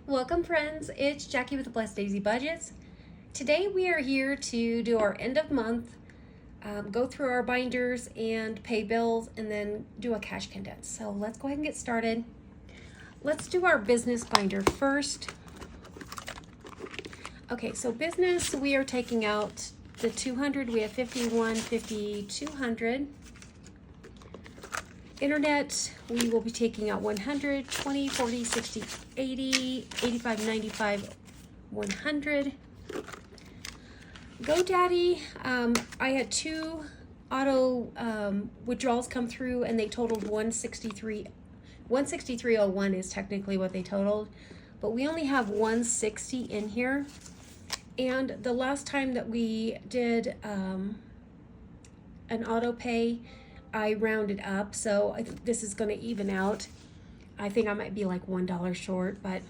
Welcome friends, it's Jackie with the Blessed Daisy Budgets. Today we are here to do our end of month, go through our binders and pay bills and then do a cash condense. So let's go ahead and get started. Let's do our business binder first. Okay, so business, we are taking out the 200, we have 51, 50, 200. Internet, we will be taking out 100, 20, 40, 60, 80, 85, 95, 100. GoDaddy, I had two auto withdrawals come through and they totaled 163. 163.01 is technically what they totaled, but we only have 160 in here. And the last time that we did an auto pay, I rounded up, so I think this is going to even out. I think I might be like $1 short, but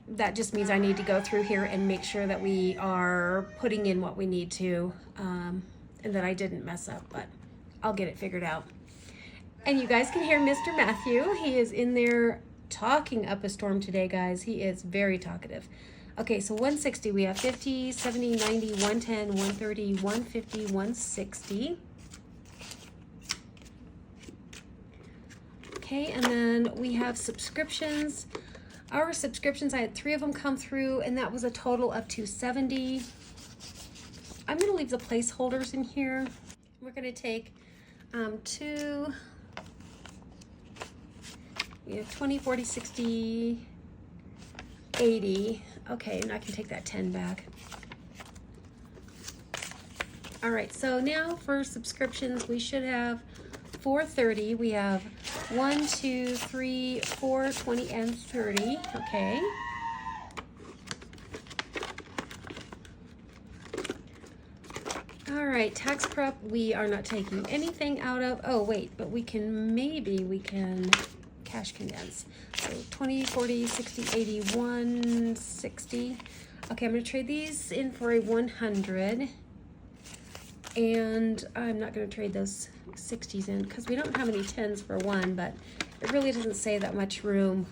that just means I need to go through here and make sure that we are putting in what we need to, and that I didn't mess up, but I'll get it figured out. And you guys can hear Mr. Matthew. He is in there talking up a storm today, guys. He is very talkative. Okay, so 160, we have 50, 70, 90, 110, 130, 150, 160. Okay, and then we have subscriptions. Our subscriptions, I had 3 of them come through, and that was a total of 270. I'm going to leave the placeholders in here. We're going to take we have 20, 40, 60, 80. Okay, and I can take that 10 back. All right, so now for subscriptions, we should have 430. We have 1, 2, 3, 4, 20, and 30. Okay. All right, tax prep, we are not taking anything out of. Oh, wait, but we can cash condense. So 20, 40, 60, 80, 160. Okay, I'm going to trade these in for a 100. And I'm not going to trade those 60s in because we don't have any 10s for one, but it really doesn't save that much room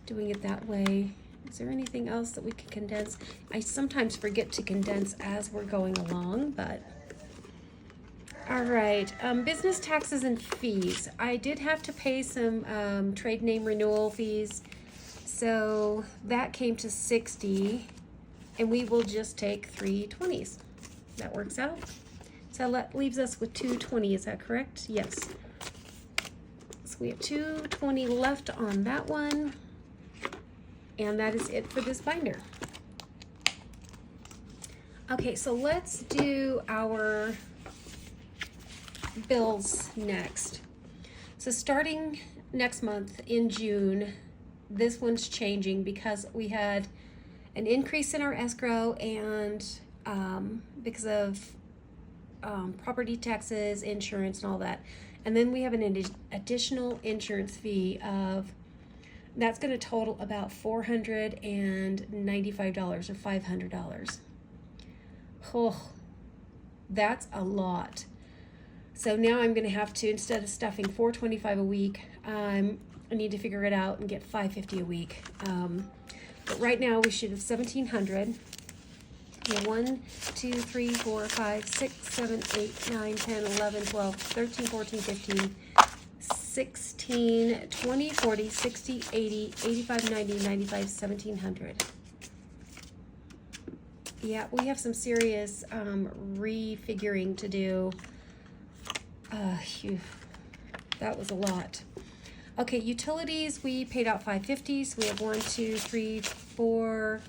doing it that way. Is there anything else that we can condense? I sometimes forget to condense as we're going along, but all right. Business taxes and fees. I did have to pay some trade name renewal fees, so that came to 60, and we will just take 3 20s. That works out. So that leaves us with 220, is that correct? Yes. So we have 220 left on that one. And that is it for this binder. Okay, so let's do our bills next. So starting next month in June, this one's changing because we had an increase in our escrow and because of property taxes, insurance, and all that. And then we have an additional insurance fee of, that's going to total about $495 or $500. Oh, that's a lot. So now I'm going to have to, instead of stuffing $425 a week, I need to figure it out and get $550 a week. But right now we should have $1,700. 1, 2, 3, 4, 5, 6, 7, 8, 9, 10, 11, 12, 13, 14, 15, 16, 20, 40, 60, 80, 85, 90, 95, 1,700. Yeah, we have some serious refiguring to do. That was a lot. Okay, utilities, we paid out $550, so we have 1, 2, 3, 4,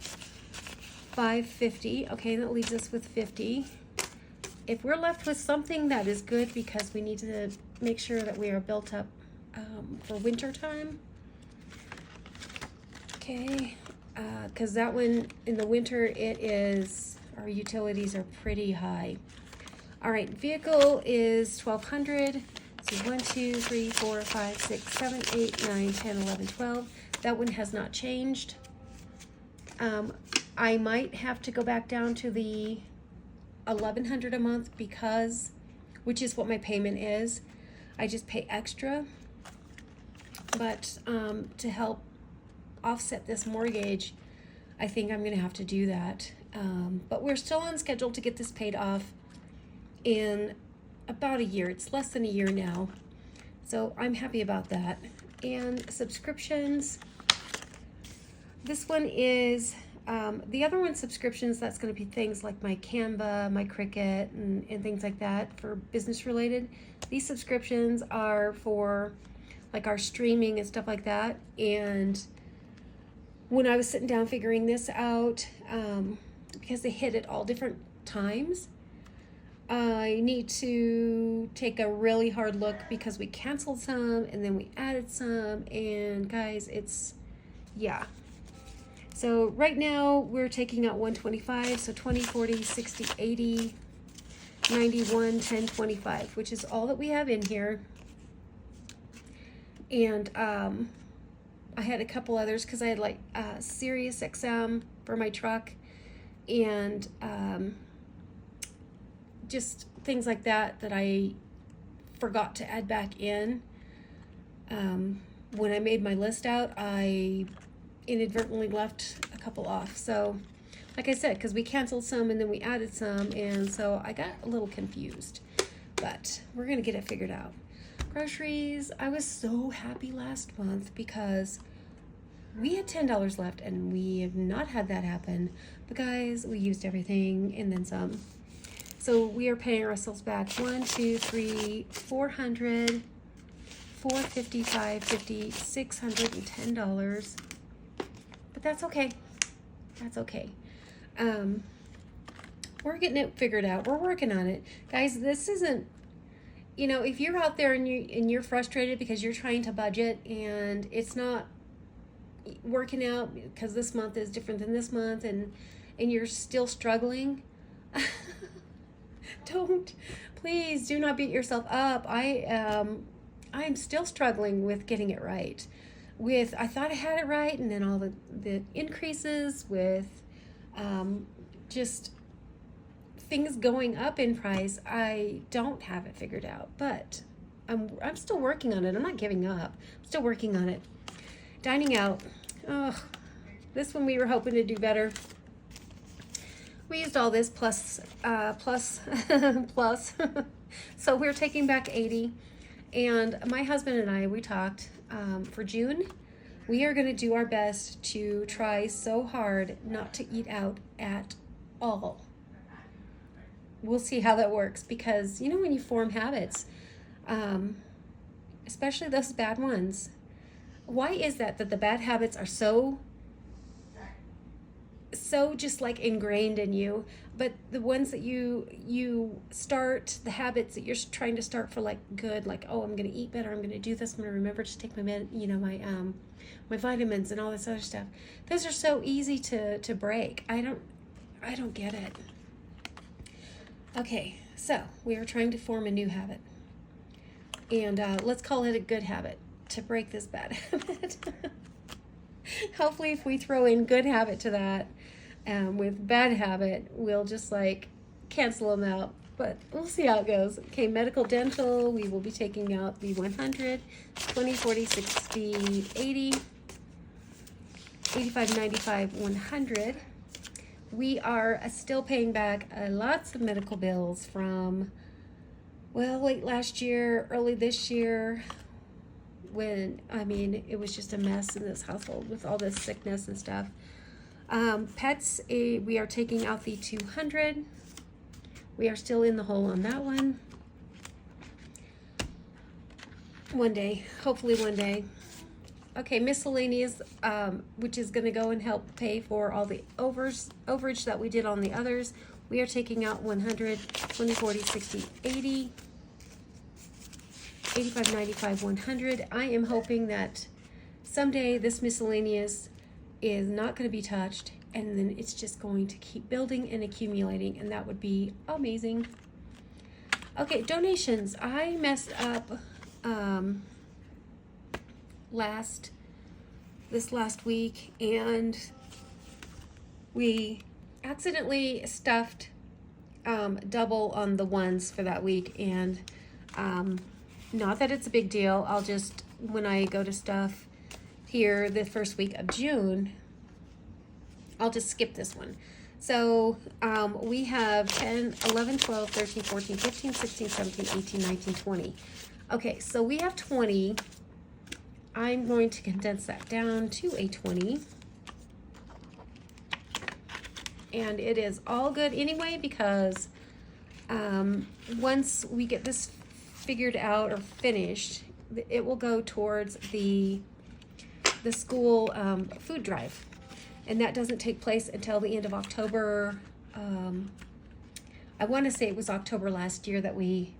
550. Okay, that leaves us with 50. If we're left with something, that is good because we need to make sure that we are built up for winter time. Okay, because that one in the winter, our utilities are pretty high. All right, vehicle is 1,200. So 1, 2, 3, 4, 5, 6, 7, 8, 9, 10, 11, 12. That one has not changed. I might have to go back down to the $1,100 a month which is what my payment is. I just pay extra, but to help offset this mortgage, I think I'm going to have to do that. But we're still on schedule to get this paid off in about a year. It's less than a year now. So I'm happy about that. And subscriptions. This one is, the other one, subscriptions, that's going to be things like my Canva, my Cricut, and things like that for business related. These subscriptions are for like our streaming and stuff like that. And when I was sitting down figuring this out, because they hit at all different times, I need to take a really hard look because we canceled some and then we added some, and guys, it's, yeah. So right now we're taking out 125, so 20, 40, 60, 80, 91, 10, 25, which is all that we have in here. And I had a couple others because I had like Sirius XM for my truck, and just things like that that I forgot to add back in. When I made my list out, I inadvertently left a couple off. So like I said, because we canceled some and then we added some, and so I got a little confused, but we're gonna get it figured out. Groceries, I was so happy last month because we had $10 left, and we have not had that happen. But guys, we used everything and then some. So we are paying ourselves back 1, 2, 3, 400, $450, $550, $610. But that's okay. That's okay. We're getting it figured out. We're working on it. Guys, this isn't, you know, if you're out there and you're frustrated because you're trying to budget and it's not working out because this month is different than this month, and you're still struggling, please do not beat yourself up. I'm still struggling with getting it right. I thought I had it right, and then all the increases with just things going up in price, I don't have it figured out, but I'm still working on it. I'm not giving up. I'm still working on it. Dining out. Oh, this one we were hoping to do better. We used all this plus. So we're taking back 80. And my husband and I, we talked for June. We are going to do our best to try so hard not to eat out at all. We'll see how that works, because you know, when you form habits, especially those bad ones, why is that the bad habits are so just like ingrained in you, but the ones that you start, the habits that you're trying to start for like good, like, oh, I'm going to eat better, I'm going to do this, I'm going to remember to take my my vitamins and all this other stuff, those are so easy to break. I don't get it. Okay, so we are trying to form a new habit, and let's call it a good habit to break this bad habit. Hopefully if we throw in good habit to that, with bad habit, we'll just like cancel them out, but we'll see how it goes. Okay, medical dental, we will be taking out the 100, 20, 40, 60, 80, 85, 95, 100. We are still paying back lots of medical bills from, well, late last year, early this year, when, I mean, it was just a mess in this household with all this sickness and stuff. Pets, we are taking out the 200. We are still in the hole on that one. One day, hopefully one day. Okay, miscellaneous, which is going to go and help pay for all the overage that we did on the others. We are taking out 100, 20, 40, 60, 80, 85, 95, 100. I am hoping that someday this miscellaneous is not going to be touched, and then it's just going to keep building and accumulating, and that would be amazing. Okay, donations. I messed up this last week, and we accidentally stuffed double on the ones for that week, and not that it's a big deal. I'll just, when I go to stuff here the first week of June. I'll just skip this one. So we have 10, 11, 12, 13, 14, 15, 16, 17, 18, 19, 20. Okay, so we have 20. I'm going to condense that down to a 20. And it is all good anyway, because once we get this figured out or finished, it will go towards the school food drive. And that doesn't take place until the end of October. I want to say it was October last year that we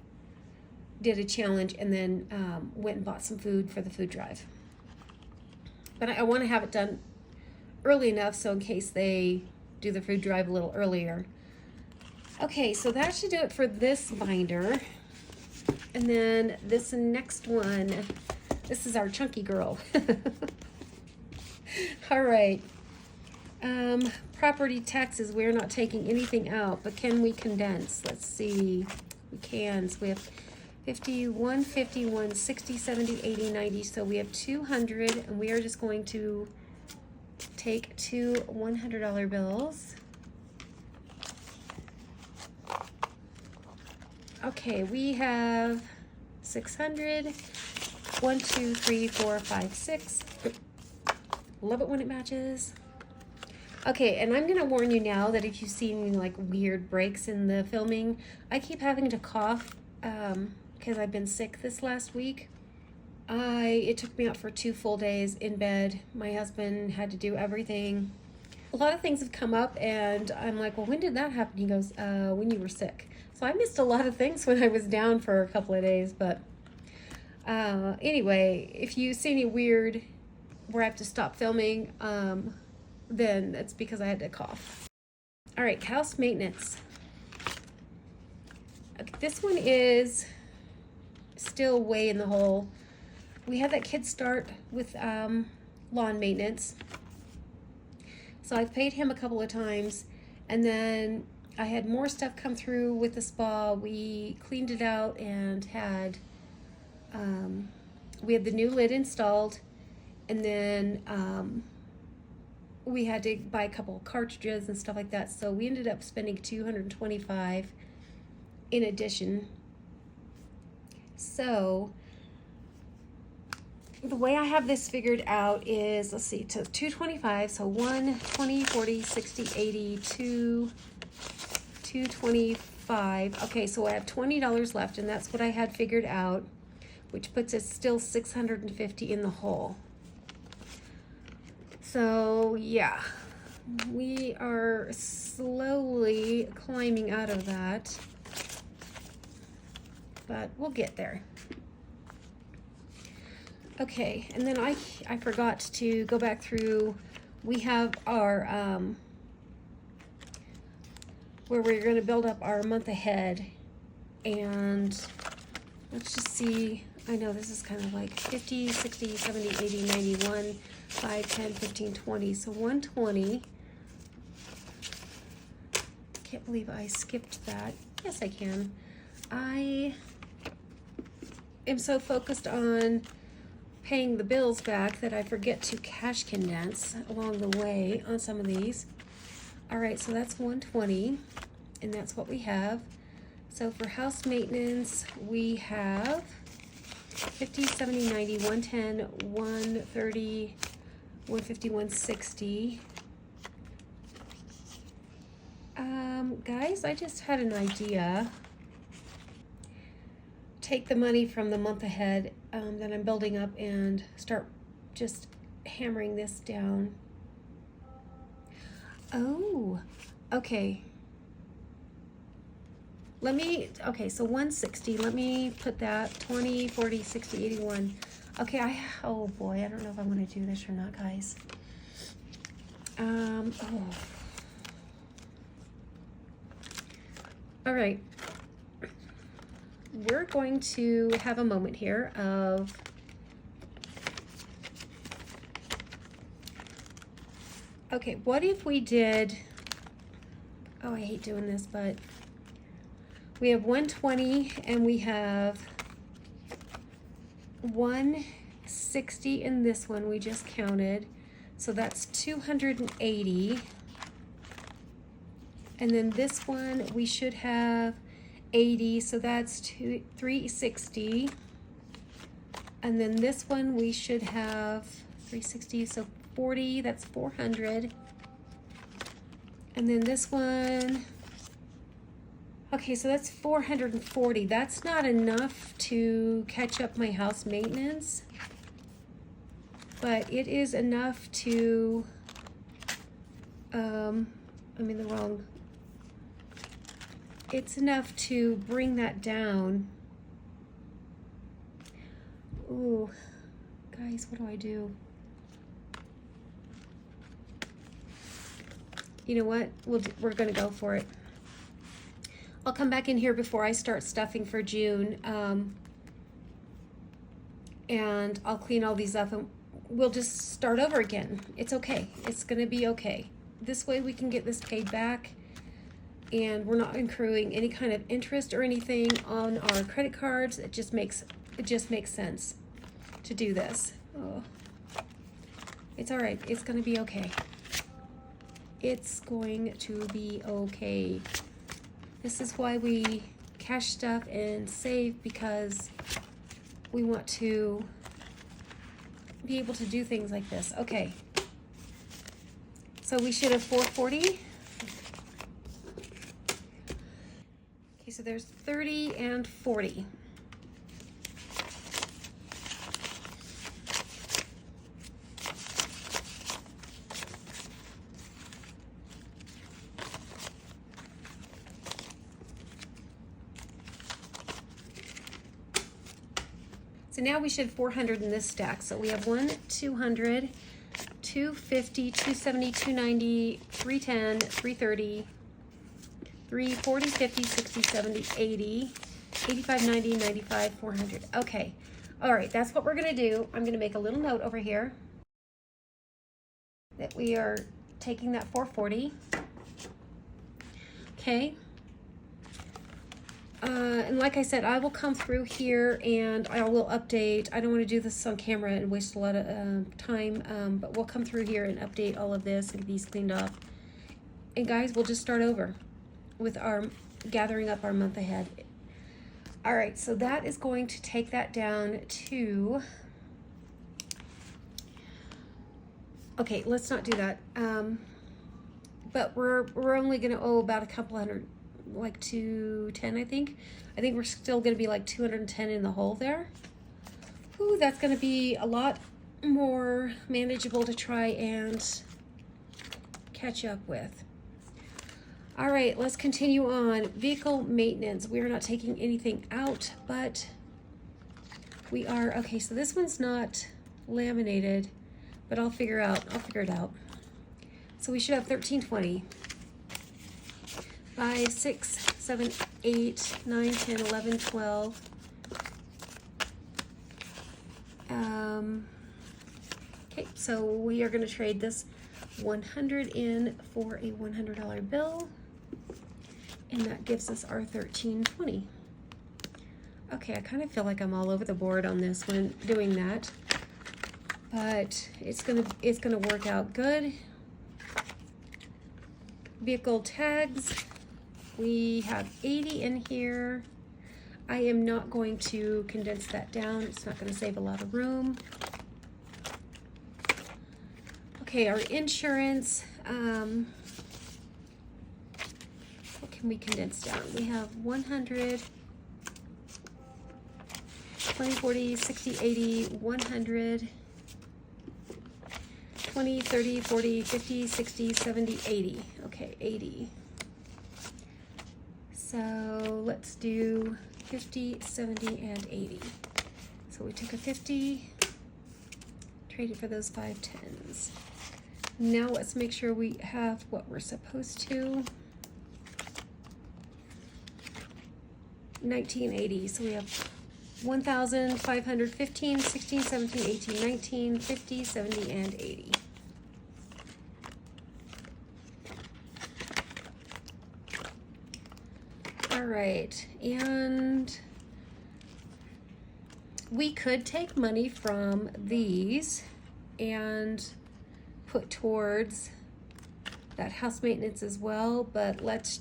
did a challenge and then went and bought some food for the food drive. But I want to have it done early enough so in case they do the food drive a little earlier. Okay, so that should do it for this binder. And then this next one, this is our chunky girl. All right. Property taxes, we're not taking anything out, but can we condense? Let's see. We can. So we have 50, 150, 160, 70, 80, 90. So we have 200, and we are just going to take two $100 bills. Okay, we have 600. 1, 2, 3, 4, 5, 6. Love it when it matches. Okay, and I'm gonna warn you now that if you see any like weird breaks in the filming, I keep having to cough because I've been sick this last week. It took me out for 2 full days in bed. My husband had to do everything. A lot of things have come up, and I'm like, well, when did that happen? He goes, when you were sick. So I missed a lot of things when I was down for a couple of days, but anyway, if you see any weird where I have to stop filming, then that's because I had to cough. All right, house maintenance. Okay, this one is still way in the hole. We had that kid start with lawn maintenance. So I've paid him a couple of times, and then I had more stuff come through with the spa. We cleaned it out and had we had the new lid installed, and then we had to buy a couple of cartridges and stuff like that. So we ended up spending $225 in addition. So the way I have this figured out is, let's see, so 225, so 1, 20, 40, 60, 80, 225. Okay, so I have $20 left, and that's what I had figured out, which puts us still $650 in the hole. So yeah, we are slowly climbing out of that, but we'll get there. Okay, and then I forgot to go back through. We have our where we're going to build up our month ahead, and let's just see. I know this is kind of like 50, 60, 70, 80, 91, 5, 10, 15, 20. So 120. Can't believe I skipped that. Yes, I can. I am so focused on paying the bills back that I forget to cash condense along the way on some of these. All right, so that's 120, and that's what we have. So for house maintenance, we have 50, 70, 90, 110, 130, 150, 160. Guys, I just had an idea. Take the money from the month ahead that I'm building up and start just hammering this down. Oh, okay. Okay, so 160, let me put that, 20, 40, 60, 81. Okay, oh boy, I don't know if I want to do this or not, guys. Oh. All right. We're going to have a moment here of okay, what if we did, oh, I hate doing this, but we have 120 and we have 1 60 in this one we just counted. So that's 280. And then this one we should have 80, so that's 360. And then this one we should have 360, so 40, that's 400. And then this one, okay, so that's 440. That's not enough to catch up my house maintenance, but it is enough to, I'm in the wrong, it's enough to bring that down. Ooh, guys, what do I do? You know what? We're gonna go for it. I'll come back in here before I start stuffing for June, and I'll clean all these up and we'll just start over again. It's okay. It's gonna be okay. This way we can get this paid back and we're not accruing any kind of interest or anything on our credit cards. It just makes sense to do this. Oh, it's all right. It's gonna be okay. It's going to be okay. This is why we cash stuff and save, because we want to be able to do things like this. Okay. So we should have 440. Okay, so there's 30 and 40. So now we should have 400 in this stack. So we have 1, 200, 250, 270, 290, 310, 330, 340, 50, 60, 70, 80, 85, 90, 95, 400. Okay. All right, that's what we're gonna do. I'm gonna make a little note over here that we are taking that 440. Okay. And like I said, I will come through here and I will update. I don't want to do this on camera and waste a lot of time, but we'll come through here and update all of this and get these cleaned up. And guys, we'll just start over with our gathering up our month ahead. All right, so that is going to take that down to, okay, let's not do that. But we're only going to owe about a couple hundred, like 210, I think. I think we're still going to be like 210 in the hole there. Ooh, that's going to be a lot more manageable to try and catch up with. All right, let's continue on. Vehicle maintenance. We are not taking anything out, but we are, okay, so this one's not laminated, but I'll figure it out. So we should have 1320. 5, 6, 7, 8, 9, 10, 11, 12. Okay, so we are going to trade this 100 in for a $100 bill, and that gives us our 1320. Okay, I kind of feel like I'm all over the board on this one doing that, but it's gonna work out good. Vehicle tags. We have 80 in here. I am not going to condense that down. It's not going to save a lot of room. Okay, our insurance. What can we condense down? We have 100, 20, 40, 60, 80, 100, 20, 30, 40, 50, 60, 70, 80. Okay, 80. So let's do 50, 70, and 80. So we took a 50, traded for those 5 10s. Now let's make sure we have what we're supposed to. 1980. So we have 1,515, 16, 17, 18, 19, 50, 70, and 80. All right, and we could take money from these and put towards that house maintenance as well, but let's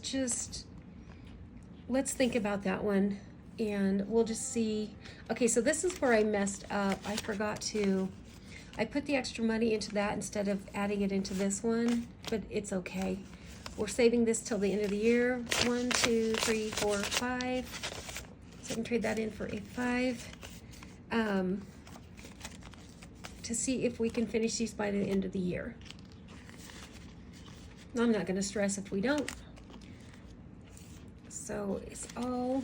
think about that one and we'll just see. Okay, so this is where I messed up. I put the extra money into that instead of adding it into this one, but it's okay. We're saving this till the end of the year. 1, 2, 3, 4, 5. So I can trade that in for a 5. To see if we can finish these by the end of the year. I'm not going to stress if we don't. So it's all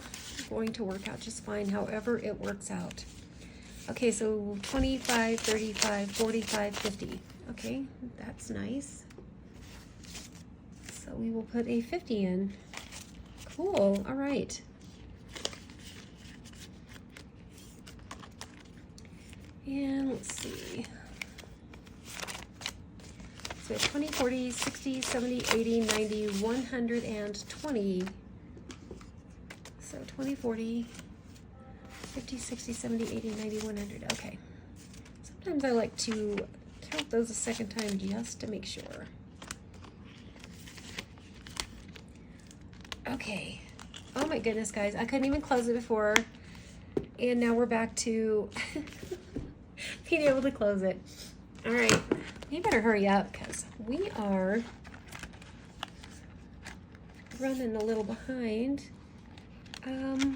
going to work out just fine, however it works out. Okay, so 25, 35, 45, 50. Okay, that's nice. So we will put a 50 in. Cool, all right. And let's see. So 20, 40, 60, 70, 80, 90, 120. So 20, 40, 50, 60, 70, 80, 90, 100. Okay. Sometimes I like to count those a second time just to make sure. Okay. Oh my goodness, guys. I couldn't even close it before. And now we're back to being able to close it. All right. You better hurry up because we are running a little behind. 20,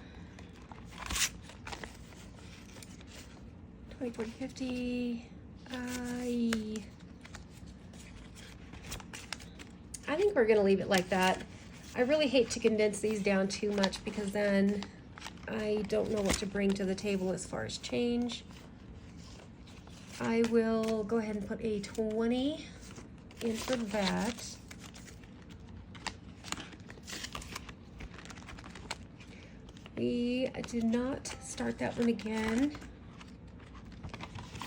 40, 50. I think we're going to leave it like that. I really hate to condense these down too much because then I don't know what to bring to the table as far as change. I will go ahead and put a 20 in for that. We did not start that one again.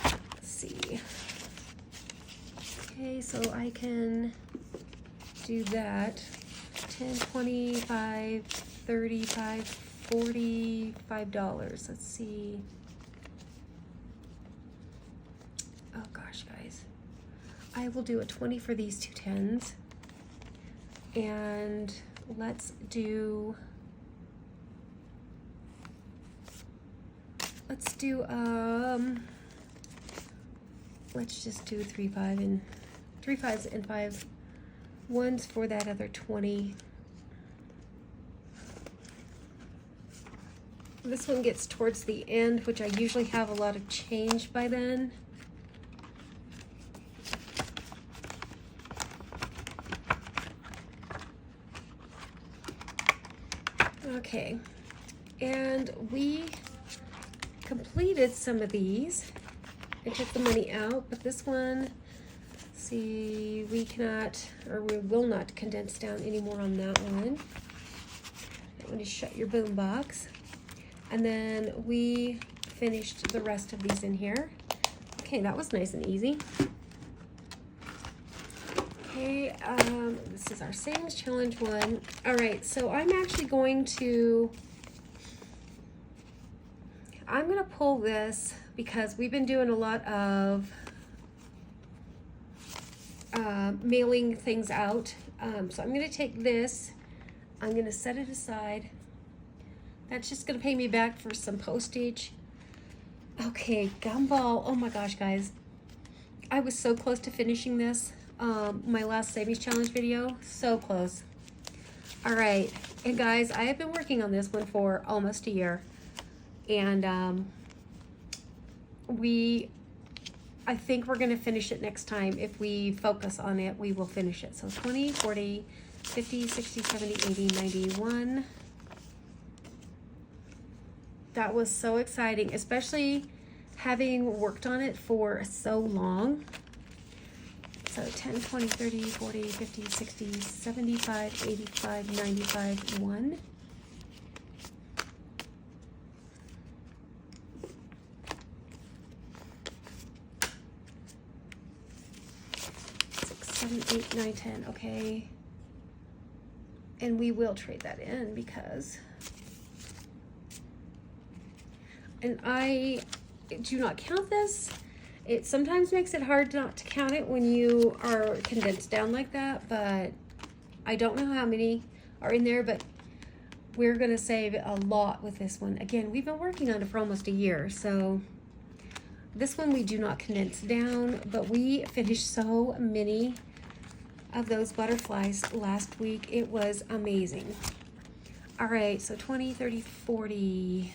Let's see. Okay, so I can do that. 10, 25, 35, $45. Let's see. Oh gosh, guys. I will do a 20 for these two 10s. And let's do let's just do 3 5s and 5 1s for that other 20. This one gets towards the end, which I usually have a lot of change by then. Okay, and we completed some of these. I took the money out, but this one, see, we cannot, or we will not condense down anymore on that one. That one is shut your boom box. And then we finished the rest of these in here. Okay, that was nice and easy. Okay, this is our savings challenge one. All right, so I'm actually going to pull this because we've been doing a lot of mailing things out. So I'm going to take this, I'm going to set it aside. That's just going to pay me back for some postage. Okay, gumball. Oh my gosh, guys. I was so close to finishing this. My last savings challenge video. So close. All right. And guys, I have been working on this one for almost a year. And I think we're going to finish it next time. If we focus on it, we will finish it. So 20, 40, 50, 60, 70, 80, 91. That was so exciting, especially having worked on it for so long. So 10, 20, 30, 40, 50, 60, 75, 85, 95, 1. Six, 7, 8, 9, 10, okay. And we will trade that in because and I do not count this. It sometimes makes it hard not to count it when you are condensed down like that, but I don't know how many are in there, but we're gonna save a lot with this one. Again, we've been working on it for almost a year, so this one we do not condense down, but we finished so many of those butterflies last week. It was amazing. All right, so 20, 30, 40.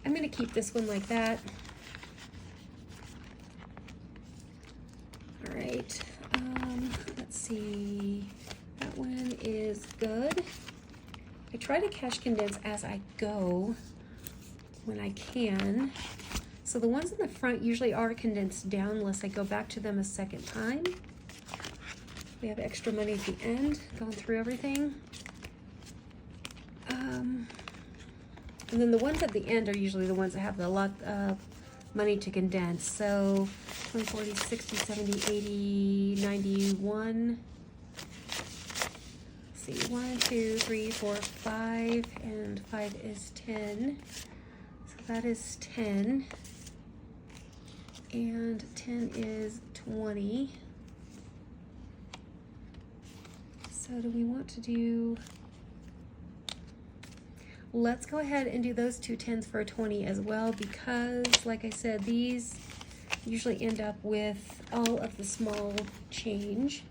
I'm gonna keep this one like that. All right, let's see. That one is good. I try to cash condense as I go when I can. So the ones in the front usually are condensed down unless I go back to them a second time. We have extra money at the end, going through everything. And then the ones at the end are usually the ones that have the lot of money to condense. So 20, 40, 60, 70, 80, 91. Let's see, 1, 2, 3, 4, 5, and 5 is 10. So that is 10. And 10 is 20. So do we want to do, let's go ahead and do those two 10s for a 20 as well, because like I said, these usually end up with all of the small change.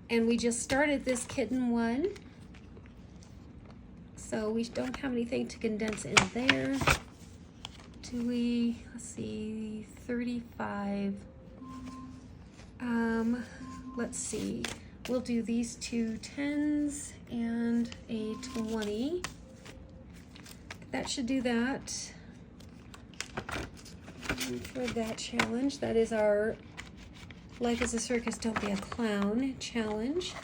And we just started this kitten one, so we don't have anything to condense in there. Do we? Let's see, 35. Let's see. We'll do these two 10s and a 20. That should do that. And for that challenge, that is our Life is a Circus, Don't Be a Clown challenge.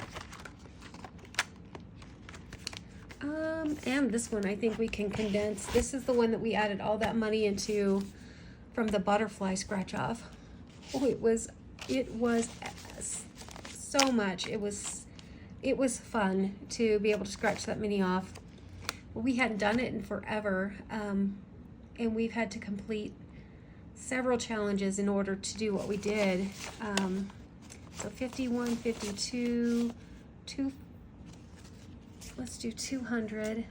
And this one I think we can condense. This is the one that we added all that money into from the butterfly scratch off. Oh, it was so much. It was fun to be able to scratch that many off. We hadn't done it in forever, and we've had to complete several challenges in order to do what we did. So 51, 52, let's do 200,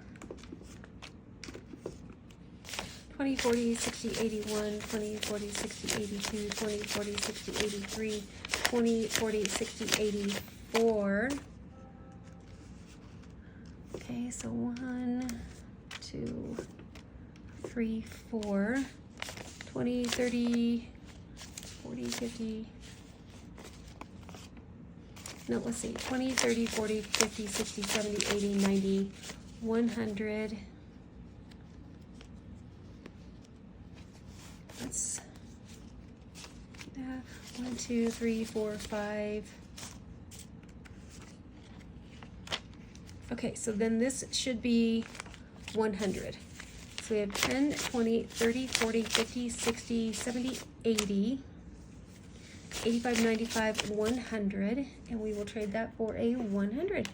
20, 40, 60, 81, 20, 40, 60, 82, 20, 40, 60, 83, 20, 40, 60, 84. Okay, so 1, 2, 3, 4, 20, 30, 40, 50. No, let's see, 20, 30, 40, 50, 60, 70, 80, 90, 100. Let's, 1, 2, 3, 4, 5. Okay, so then this should be 100. So we have 10, 20, 30, 40, 50, 60, 70, 80. 85, 95, 100, and we will trade that for a 100.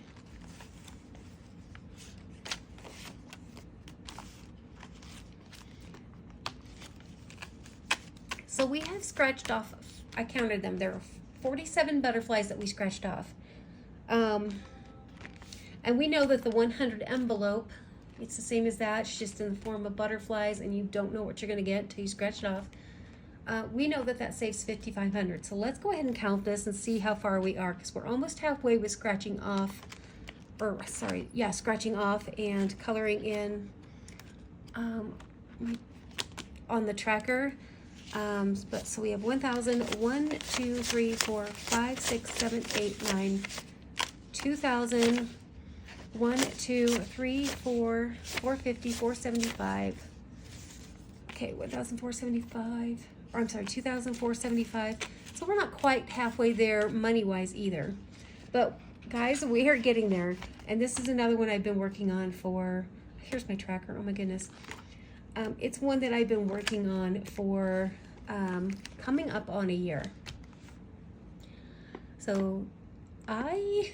So we have scratched off, I counted them, there are 47 butterflies that we scratched off. And we know that the 100 envelope, it's the same as that, it's just in the form of butterflies, and you don't know what you're going to get until you scratch it off. We know that that saves 5,500. So let's go ahead and count this and see how far we are, because we're almost halfway with scratching off, or sorry, yeah, scratching off and coloring in on the tracker. But so we have 1,000, 1, 2, 3, 4, 5, 6, 7, 8, 9, 2,000, 1, 2, 3, 4, 450, 475. Okay, 1,475. Or I'm sorry, 2,475. So we're not quite halfway there money-wise either. But guys, we are getting there. And this is another one I've been working on for, here's my tracker, oh my goodness. It's one that I've been working on for coming up on a year. So I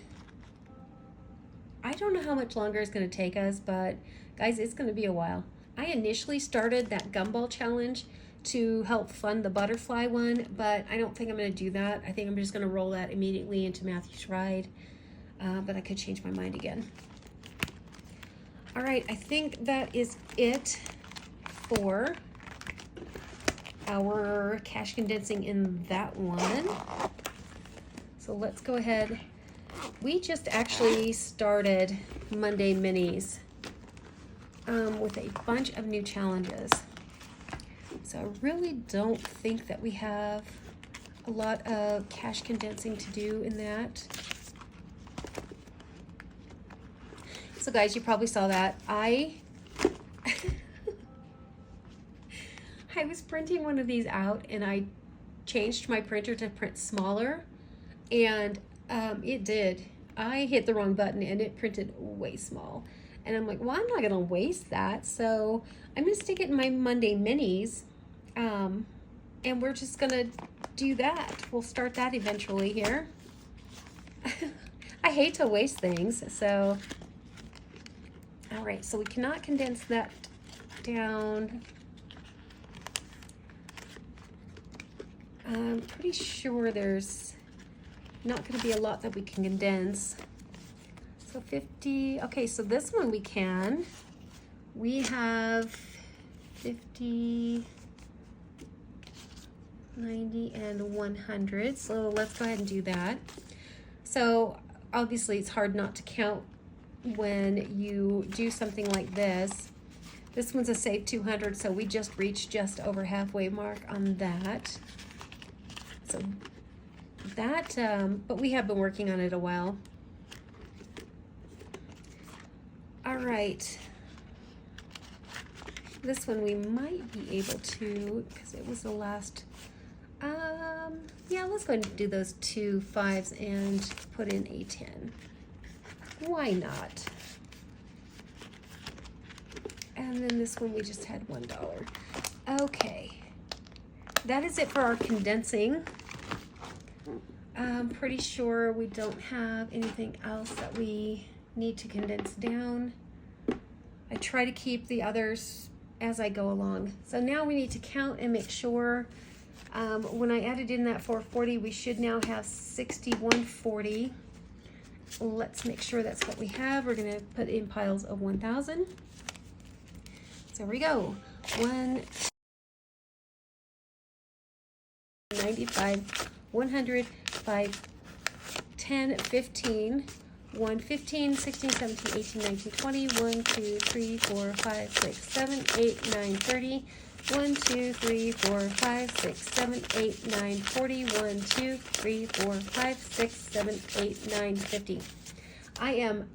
I don't know how much longer it's going to take us, but guys, it's going to be a while. I initially started that gumball challenge to help fund the butterfly one, but I don't think I'm going to do that. I think I'm just going to roll that immediately into Matthew's ride, but I could change my mind again. All right, I think that is it for our cash condensing in that one. So let's go ahead. We just actually started Monday Minis with a bunch of new challenges. So I really don't think that we have a lot of cash condensing to do in that. So guys, you probably saw that. I was printing one of these out and I changed my printer to print smaller, and it did. I hit the wrong button and it printed way small. And I'm like, well, I'm not gonna waste that. So I'm gonna stick it in my Monday Minis. And we're just gonna do that. We'll start that eventually here. I hate to waste things, so. All right, so we cannot condense that down. I'm pretty sure there's not gonna be a lot that we can condense. So 50, okay, so this one we can. We have 50, 90, and 100. So let's go ahead and do that. So obviously it's hard not to count when you do something like this. This one's a save 200, so we just reached just over halfway mark on that. So that, but we have been working on it a while. All right. This one we might be able to, because it was the last, yeah, let's go ahead and do those 2 5s and put in a 10. Why not? And then this one we just had $1. Okay. That is it for our condensing. I'm pretty sure we don't have anything else that we need to condense down. I try to keep the others as I go along. So now we need to count and make sure. When I added in that 440, we should now have 6140. Let's make sure that's what we have. We're gonna put in piles of 1,000. So here we go. 95, 100, 5, 10, 15, 1, 15, 16, 17, 18, 19, 20, 1, 2, 3, 4, 5, 6, 7, 8, 9, 30, 1, 2, 3, 4, 5, 6, 7, 8, 9, 40, 1, 2, 3, 4, 5, 6, 7, 8, 9, 50. I am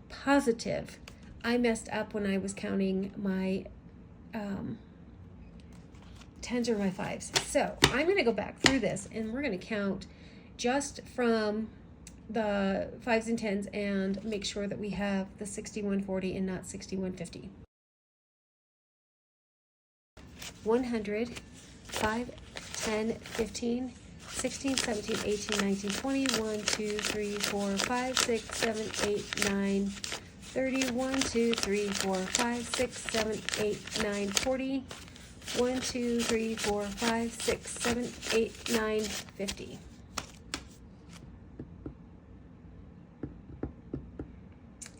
positive I messed up when I was counting my 10s or my 5s. So I'm going to go back through this and we're going to count just from the 5s and 10s and make sure that we have the 6140 and not 6150. 100, 5, 10, 15, 16, 17, 18, 19, 20, 1, 2, 3, 4, 5, 6, 7, 8, 9, 30, 1, 2, 3, 4, 5, 6, 7, 8, 9, 40, 1, 2, 3, 4, 5, 6, 7, 8, 9, 50.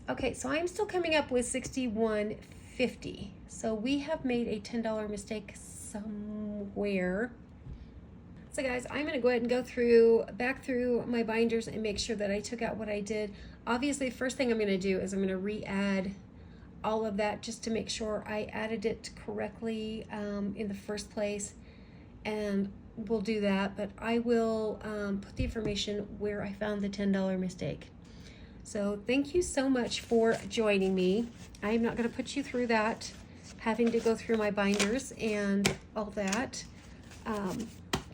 Okay, so I'm still coming up with 6150. So we have made a $10 mistake somewhere. So guys, I'm gonna go ahead and go back through my binders and make sure that I took out what I did. Obviously, the first thing I'm gonna do is I'm gonna re-add all of that just to make sure I added it correctly in the first place. And we'll do that, but I will put the information where I found the $10 mistake. So thank you so much for joining me. I'm not gonna put you through that, having to go through my binders and all that,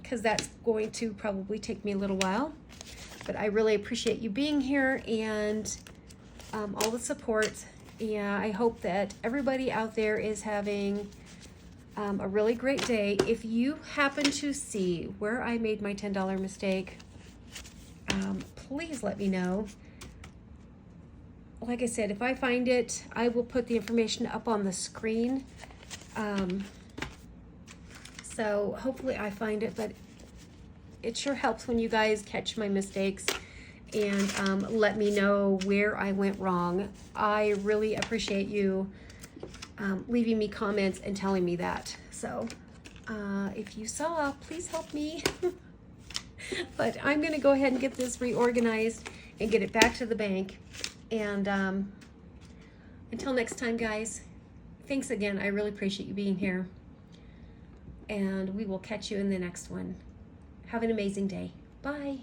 because that's going to probably take me a little while. But I really appreciate you being here and all the support. Yeah, I hope that everybody out there is having a really great day. If you happen to see where I made my $10 mistake, please let me know. like I said, if I find it, I will put the information up on the screen. So hopefully I find it, but it sure helps when you guys catch my mistakes and let me know where I went wrong. I really appreciate you leaving me comments and telling me that. So if you saw, please help me. But I'm going to go ahead and get this reorganized and get it back to the bank. And until next time, guys, thanks again. I really appreciate you being here. And we will catch you in the next one. Have an amazing day. Bye.